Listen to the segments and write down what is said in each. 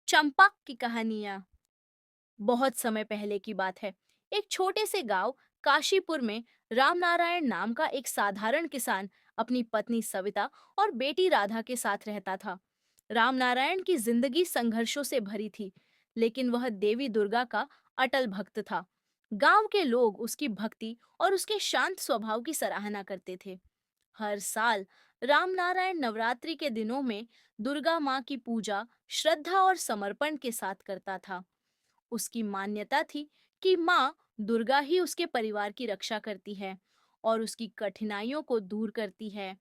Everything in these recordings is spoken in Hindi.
चंपा की कहानियां। बहुत समय पहले की बात है। एक छोटे से गांव काशीपुर में रामनारायण नाम का एक साधारण किसान अपनी पत्नी सविता और बेटी राधा के साथ रहता था। रामनारायण की जिंदगी संघर्षों से भरी थी, लेकिन वह देवी दुर्गा का अटल भक्त था। गांव के लोग उसकी भक्ति और उसके शांत स्वभाव की सराहना करते थे। हर साल रामनारायण नवरात्रि के दिनों में दुर्गा माँ की पूजा श्रद्धा और समर्पण के साथ करता था। उसकी मान्यता थी कि माँ दुर्गा ही उसके परिवार की रक्षा करती है और उसकी कठिनाइयों को दूर करती है।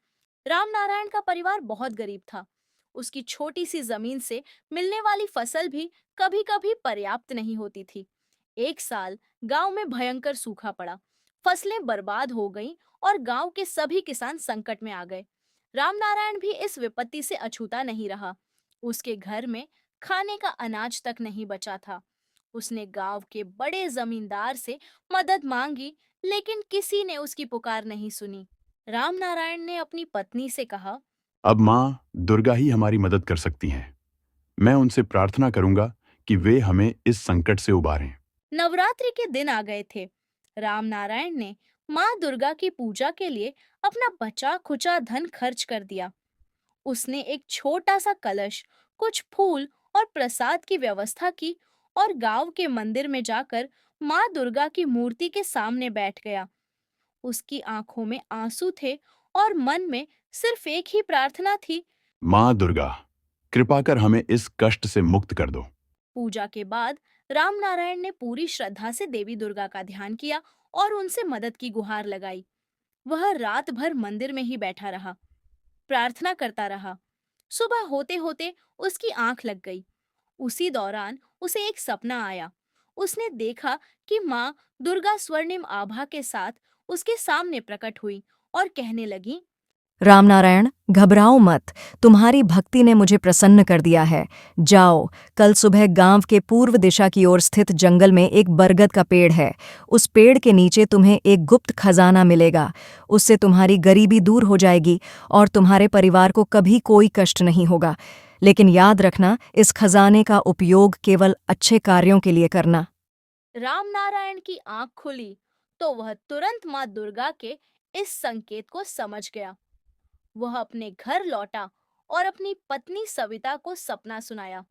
रामनारायण का परिवार बहुत गरीब था। उसकी छोटी सी जमीन से मिलने वाली फसल भी कभी-कभी पर्याप्त नहीं होती थी। एक साल गांव में भयंकर सूखा पड़ा। फसलें बर्बाद हो गईं और गांव के सभी किसान संकट में आ गए। रामनारायण भी इस विपत्ति से अछूता नहीं रहा। उसके घर में खाने का अनाज तक नहीं बचा था। उसने गांव के बड़े जमींदार से मदद मांगी, लेकिन किसी ने उसकी पुकार नहीं सुनी। रामनारायण ने अपनी पत्नी से कहा, अब माँ दुर्गा ही हमारी मदद कर सकती हैं। मैं उनसे प्रार्थना करूंगा कि वे हमें इस संकट से उबारें। नवरात्रि के दिन आ गए थे। रामनारायण ने माँ दुर्गा की पूजा के लिए अपना बचा खुचा धन खर्च कर दिया। उसने एक छोटा सा कलश, कुछ फूल और प्रसाद की व्यवस्था की और गांव के मंदिर में जाकर माँ दुर्गा की मूर्ति के सामने बैठ गया। उसकी आंखों में आंसू थे और मन में सिर्फ एक ही प्रार्थना थी। माँ दुर्गा, कृपा कर हमें इस कष्ट से मुक्त कर दो। पूजा के बाद रामनारायण ने पूरी श्रद्धा से देवी दुर्गा का ध्यान किया और उनसे मदद की गुहार लगाई। वह रात भर मंदिर में ही बैठा रहा, प्रार्थना करता रहा। सुबह होते होते उसकी आंख लग गई। उसी दौरान उसे एक सपना आया। उसने देखा कि माँ दुर्गा स्वर्णिम आभा के साथ उसके सामने प्रकट हुई और कहने लगी, रामनारायण, घबराओ मत। तुम्हारी भक्ति ने मुझे प्रसन्न कर दिया है। जाओ, कल सुबह गांव के पूर्व दिशा की ओर स्थित जंगल में एक बरगद का पेड़ है। उस पेड़ के नीचे तुम्हें एक गुप्त खजाना मिलेगा। उससे तुम्हारी गरीबी दूर हो जाएगी और तुम्हारे परिवार को कभी कोई कष्ट नहीं होगा। लेकिन याद रखना, इस खजाने का उपयोग केवल अच्छे कार्यों के लिए करना। रामनारायण की आंख खुली तो वह तुरंत माँ दुर्गा के इस संकेत को समझ गया। वह अपने घर लौटा और अपनी पत्नी सविता को सपना सुनाया।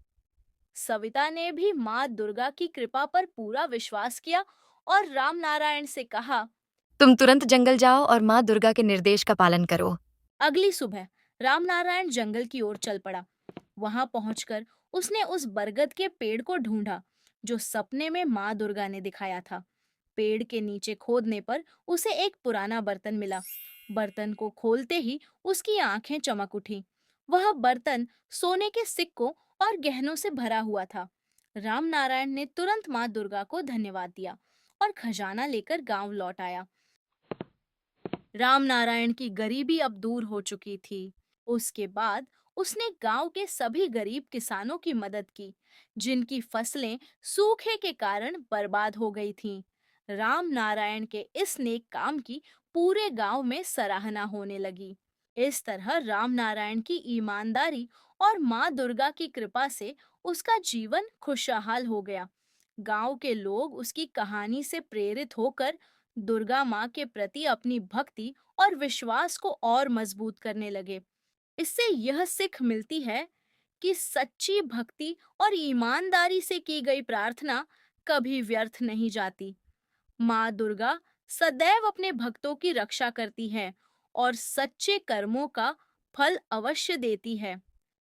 सविता ने भी माँ दुर्गा की कृपा पर पूरा विश्वास किया और रामनारायण से कहा। तुम तुरंत जंगल जाओ और माँ दुर्गा के निर्देश का पालन करो। अगली सुबह रामनारायण जंगल की ओर चल पड़ा। वहां पहुंचकर उसने उस बरगद के पेड़ को ढूंढा जो सपने में माँ दुर्गा ने दिखाया था। पेड़ के नीचे खोदने पर उसे एक पुराना बर्तन मिला। बर्तन को खोलते ही उसकी आंखें चमक उठी। वह बर्तन सोने के सिक्कों और गहनों से भरा हुआ था। रामनारायण ने तुरंत माँ दुर्गा को धन्यवाद दिया और खजाना लेकर गांव लौट आया। रामनारायण की गरीबी अब दूर हो चुकी थी। उसके बाद उसने गांव के सभी गरीब किसानों की मदद की, जिनकी फसलें सूखे के कारण बर्बाद हो गई थीं। रामनारायण के इस नेक काम की पूरे गांव में सराहना होने लगी। इस तरह रामनारायण की ईमानदारी और माँ दुर्गा की कृपा से उसका जीवन खुशहाल हो गया। गांव के लोग उसकी कहानी से प्रेरित होकर दुर्गा माँ के प्रति अपनी भक्ति और विश्वास को और मजबूत करने लगे। इससे यह सीख मिलती है कि सच्ची भक्ति और ईमानदारी से की गई प्रार्थना कभी व्यर्थ नहीं जाती। माँ दुर्गा सदैव अपने भक्तों की रक्षा करती है और सच्चे कर्मों का फल अवश्य देती है।